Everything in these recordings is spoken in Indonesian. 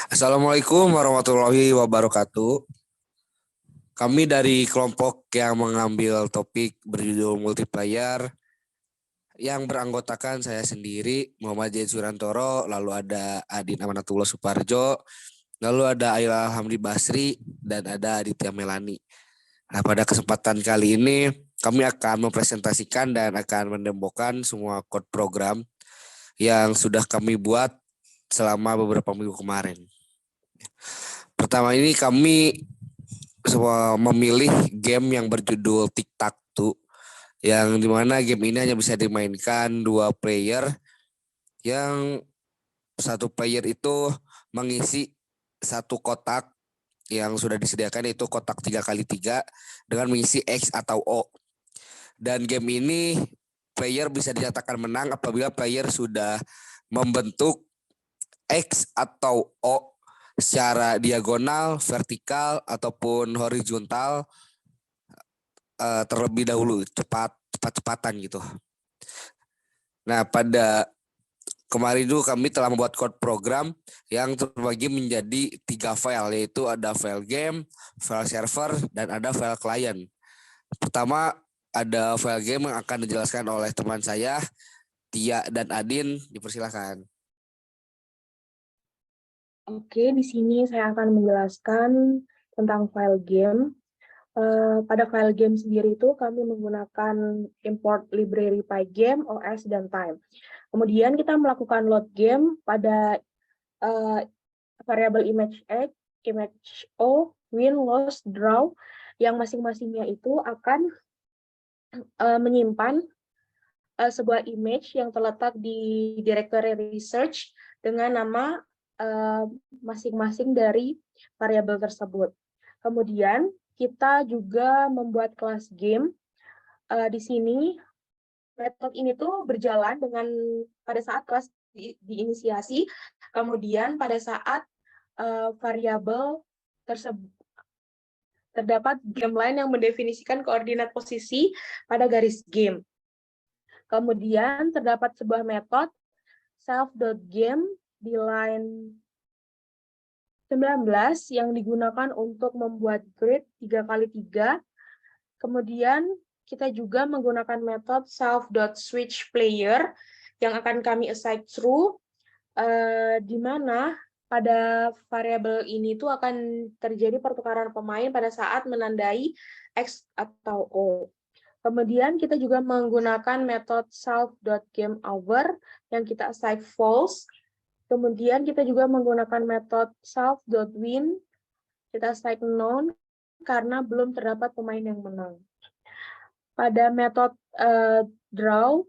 Assalamualaikum warahmatullahi wabarakatuh. Kami dari kelompok yang mengambil topik berjudul multiplayer yang beranggotakan saya sendiri, Muhammad Zain Surantoro, lalu ada Adin Amanatullah Suparjo, lalu ada Ayla Hamdi Basri, dan ada Aditya Melani. Nah, pada kesempatan kali ini kami akan mempresentasikan dan akan mendembokan semua code program yang sudah kami buat selama beberapa minggu kemarin. Pertama ini kami memilih game yang berjudul Tic Tac Toe, yang dimana game ini hanya bisa dimainkan 2 player, yang satu player itu mengisi satu kotak yang sudah disediakan, itu kotak 3x3 dengan mengisi X atau O. Dan game ini player bisa dinyatakan menang apabila player sudah membentuk X atau O secara diagonal, vertikal, ataupun horizontal terlebih dahulu, cepat-cepatan gitu. Nah, pada kemarin itu kami telah membuat code program yang terbagi menjadi 3 file, yaitu ada file game, file server, dan ada file client. Pertama, ada file game yang akan dijelaskan oleh teman saya, Tia dan Adin. Dipersilakan. Oke, di sini saya akan menjelaskan tentang file game. Pada file game sendiri itu kami menggunakan import library Pygame, OS, dan time. Kemudian kita melakukan load game pada variabel image X, image O, win, loss, draw, yang masing-masingnya itu akan menyimpan sebuah image yang terletak di directory research dengan nama masing-masing dari variabel tersebut. Kemudian kita juga membuat kelas game. Di sini metode ini tuh berjalan dengan pada saat kelas diinisiasi, kemudian pada saat variabel tersebut terdapat game lain yang mendefinisikan koordinat posisi pada garis game. Kemudian terdapat sebuah metode self.game di line 19 yang digunakan untuk membuat grid 3x3. Kemudian kita juga menggunakan metode self.switchPlayer yang akan kami assign true, di mana pada variabel ini tuh akan terjadi pertukaran pemain pada saat menandai X atau O. Kemudian kita juga menggunakan metode self.gameOver yang kita assign false. Kemudian kita juga menggunakan metode self.win, kita assign none karena belum terdapat pemain yang menang. Pada metode draw,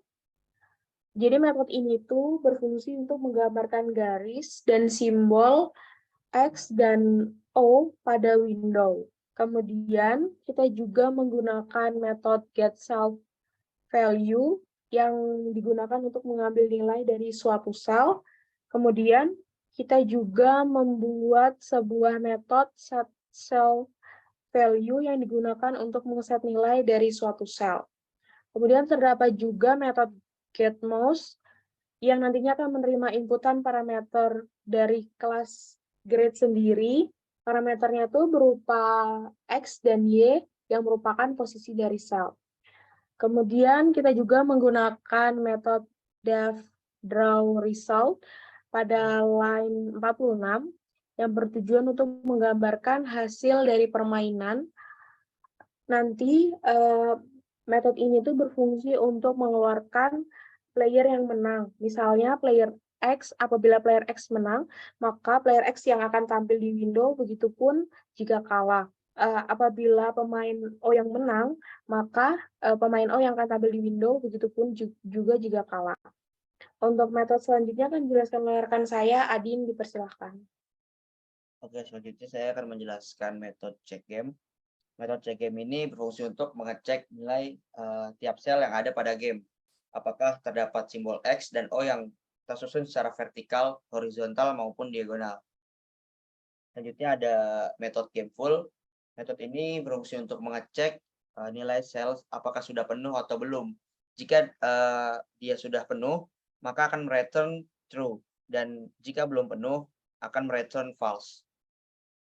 jadi metode ini tuh berfungsi untuk menggambarkan garis dan simbol X dan O pada window. Kemudian kita juga menggunakan metode getSelfValue yang digunakan untuk mengambil nilai dari suatu sel. Kemudian kita juga membuat sebuah metode setSelfValue yang digunakan untuk mengset nilai dari suatu sel. Kemudian terdapat juga metode getMouse yang nantinya akan menerima inputan parameter dari kelas grade sendiri. Parameternya itu berupa X dan Y yang merupakan posisi dari sel. Kemudian kita juga menggunakan metode devDrawResult pada line 46 yang bertujuan untuk menggambarkan hasil dari permainan. Nanti metode ini tuh berfungsi untuk mengeluarkan player yang menang. Misalnya player X, apabila player X menang, maka player X yang akan tampil di window, begitupun jika kalah. Apabila pemain O yang menang, maka pemain O yang akan tampil di window, begitupun juga jika kalah. Untuk metode selanjutnya akan dijelaskan oleh rekan saya, Adin, dipersilahkan. Oke, selanjutnya saya akan menjelaskan metode check game. Metode check game ini berfungsi untuk mengecek nilai tiap sel yang ada pada game. Apakah terdapat simbol X dan O yang tersusun secara vertikal, horizontal, maupun diagonal. Selanjutnya ada metode game full. Metode ini berfungsi untuk mengecek nilai sel apakah sudah penuh atau belum. Jika dia sudah penuh, maka akan return true. dan jika belum penuh akan mereturn false.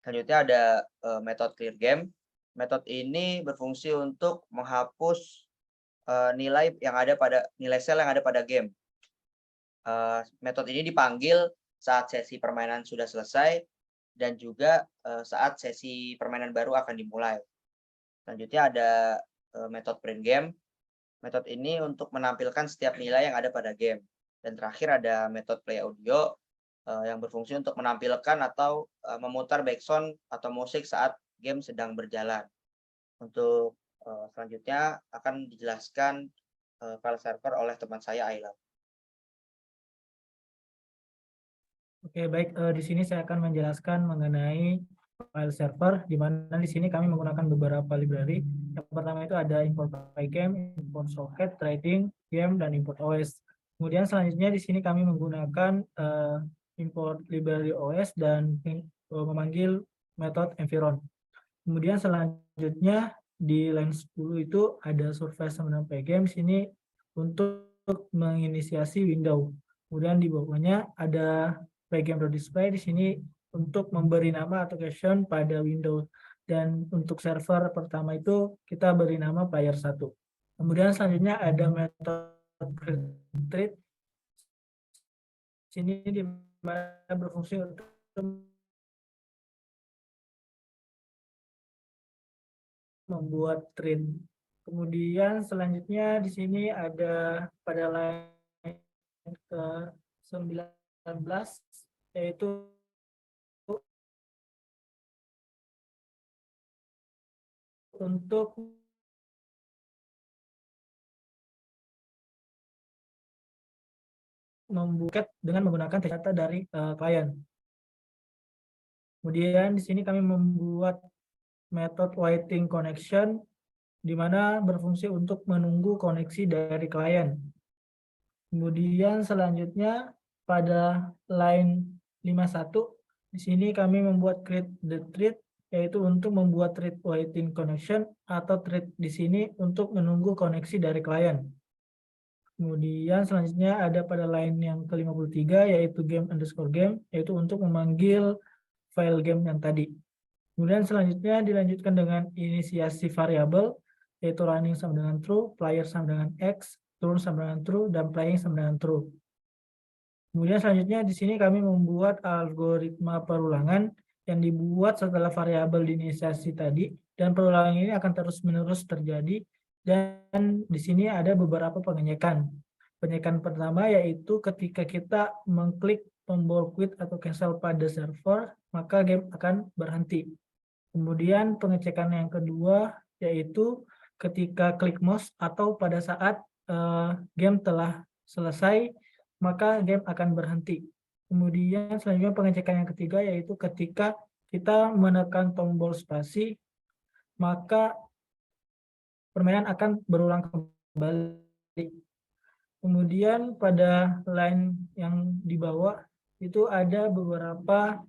Selanjutnya ada metode clear game. Metode ini berfungsi untuk menghapus nilai sel yang ada pada game. Metode ini dipanggil saat sesi permainan sudah selesai dan juga saat sesi permainan baru akan dimulai. Selanjutnya ada metode print game. Metode ini untuk menampilkan setiap nilai yang ada pada game. Dan terakhir ada metode play audio yang berfungsi untuk menampilkan atau memutar background atau musik saat game sedang berjalan. Untuk selanjutnya akan dijelaskan file server oleh teman saya, Ayla. Oke, baik. Di sini saya akan menjelaskan mengenai file server, di mana di sini kami menggunakan beberapa library. Yang pertama itu ada import pygame, import socket, trading, game, dan import OS. Kemudian selanjutnya di sini kami menggunakan import library OS dan memanggil metode environ. Kemudian selanjutnya di line 10 itu ada surface sama pygame sini untuk menginisiasi window. Kemudian di bawahnya ada pygame.display di sini untuk memberi nama atau caption pada window. Dan untuk server pertama itu kita beri nama player 1. Kemudian selanjutnya ada metode treat. Sini di mana berfungsi untuk membuat treat. Kemudian selanjutnya di sini ada pada line ke 19 yaitu untuk membuka dengan menggunakan data dari klien. Kemudian di sini kami membuat metode waiting connection di mana berfungsi untuk menunggu koneksi dari klien. Kemudian selanjutnya pada line 51 di sini kami membuat create the thread yaitu untuk membuat thread waiting connection atau thread di sini untuk menunggu koneksi dari klien. Kemudian selanjutnya ada pada line yang ke-53 yaitu game_game yaitu untuk memanggil file game yang tadi. Kemudian selanjutnya dilanjutkan dengan inisiasi variabel yaitu running sama dengan true, player sama dengan x, turn sama dengan true, dan playing sama dengan true. Kemudian selanjutnya di sini kami membuat algoritma perulangan yang dibuat setelah variabel diinisiasi tadi, dan perulangan ini akan terus-menerus terjadi, dan di sini ada beberapa pengecekan. Pengecekan pertama yaitu ketika kita mengklik tombol quit atau cancel pada server, maka game akan berhenti. Kemudian pengecekan yang kedua yaitu ketika klik mouse atau pada saat game telah selesai, maka game akan berhenti. Kemudian selanjutnya pengecekan yang ketiga yaitu ketika kita menekan tombol spasi, maka permainan akan berulang kembali. Kemudian pada line yang di bawah itu ada beberapa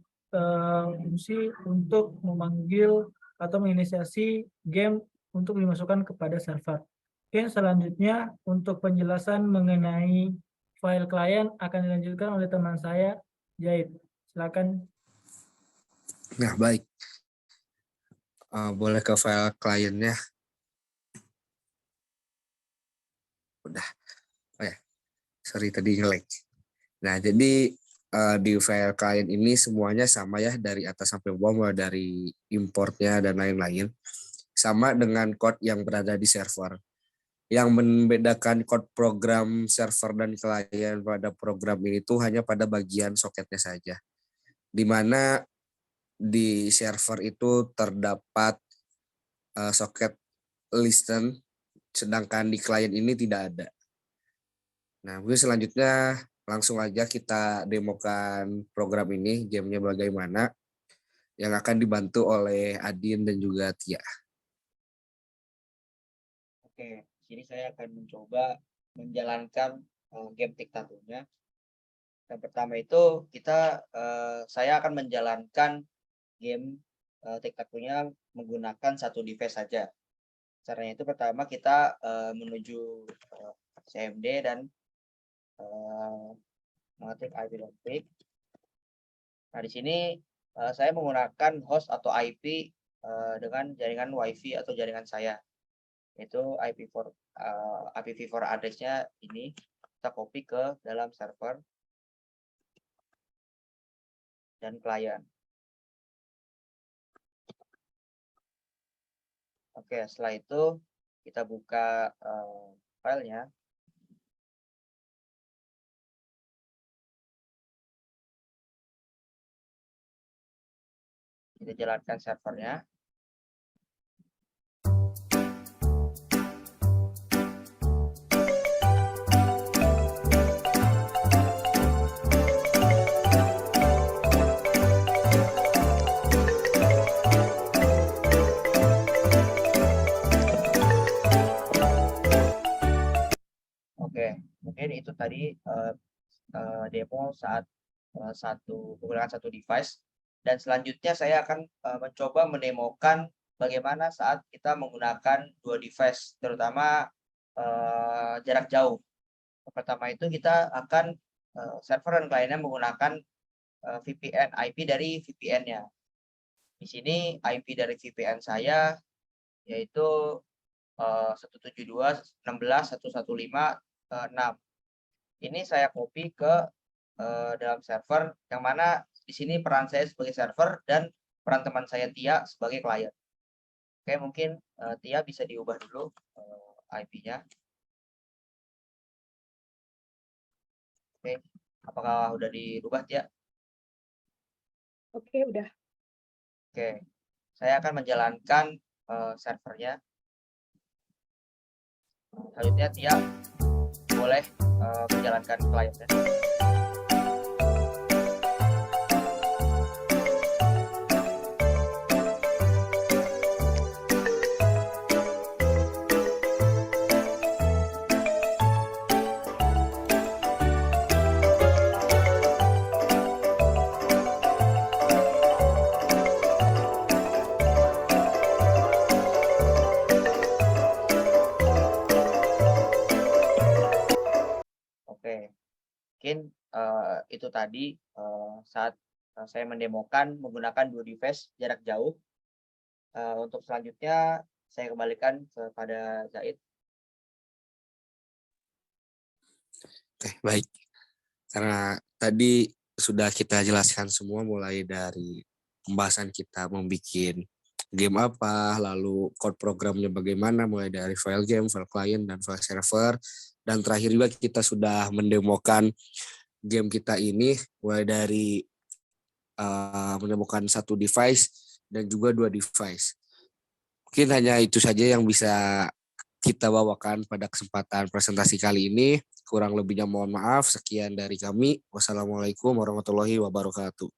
fungsi untuk memanggil atau menginisiasi game untuk dimasukkan kepada server. Oke, selanjutnya untuk penjelasan mengenai file klien akan dilanjutkan oleh teman saya, Jahid. Silakan. Nah, baik. Boleh ke file kliennya. Udah. Oh ya, sorry tadi nge-lag. Nah, jadi di file klien ini semuanya sama ya dari atas sampai bawah, mulai dari importnya dan lain-lain. Sama dengan code yang berada di server. Yang membedakan code program server dan klien pada program ini tuh hanya pada bagian soketnya saja. Di mana di server itu terdapat soket listen, sedangkan di klien ini tidak ada. Nah, mungkin selanjutnya langsung aja kita demokan program ini, gamenya bagaimana, yang akan dibantu oleh Adin dan juga Tia. Oke, di sini saya akan mencoba menjalankan game tic-tac-toe-nya. Yang pertama itu saya akan menjalankan game tic-tac-toe-nya menggunakan satu device saja. Caranya itu pertama kita menuju CMD dan mengetik ip.pik. Nah, di sini saya menggunakan host atau IP dengan jaringan WiFi atau jaringan saya. Itu IPv4 address-nya ini kita copy ke dalam server dan klien. Oke, setelah itu kita buka filenya. Kita jalankan servernya. Oke, mungkin itu tadi demo saat menggunakan satu device. Dan selanjutnya saya akan mencoba mendemokan bagaimana saat kita menggunakan dua device, terutama jarak jauh. Pertama itu kita akan server dan kliennya menggunakan VPN, IP dari VPN-nya. Di sini IP dari VPN saya yaitu 172.16.115.6. Ini saya copy ke dalam server, yang mana di sini peran saya sebagai server dan peran teman saya Tia sebagai klien. Oke, mungkin Tia bisa diubah dulu IP-nya. Oke, apakah udah dirubah, Tia? Oke, udah. Oke, saya akan menjalankan servernya. Selanjutnya Tia boleh menjalankan kliennya. Oke, mungkin itu tadi saat saya mendemokan menggunakan dua device jarak jauh. Untuk selanjutnya saya kembalikan kepada Zaid. Oke, baik. Karena tadi sudah kita jelaskan semua mulai dari pembahasan kita membuat game apa, lalu code programnya bagaimana, mulai dari file game, file client, dan file server. Dan terakhir juga kita sudah mendemokan game kita ini mulai dari mendemokan satu device dan juga dua device. Mungkin hanya itu saja yang bisa kita bawakan pada kesempatan presentasi kali ini. Kurang lebihnya mohon maaf. Sekian dari kami. Wassalamualaikum warahmatullahi wabarakatuh.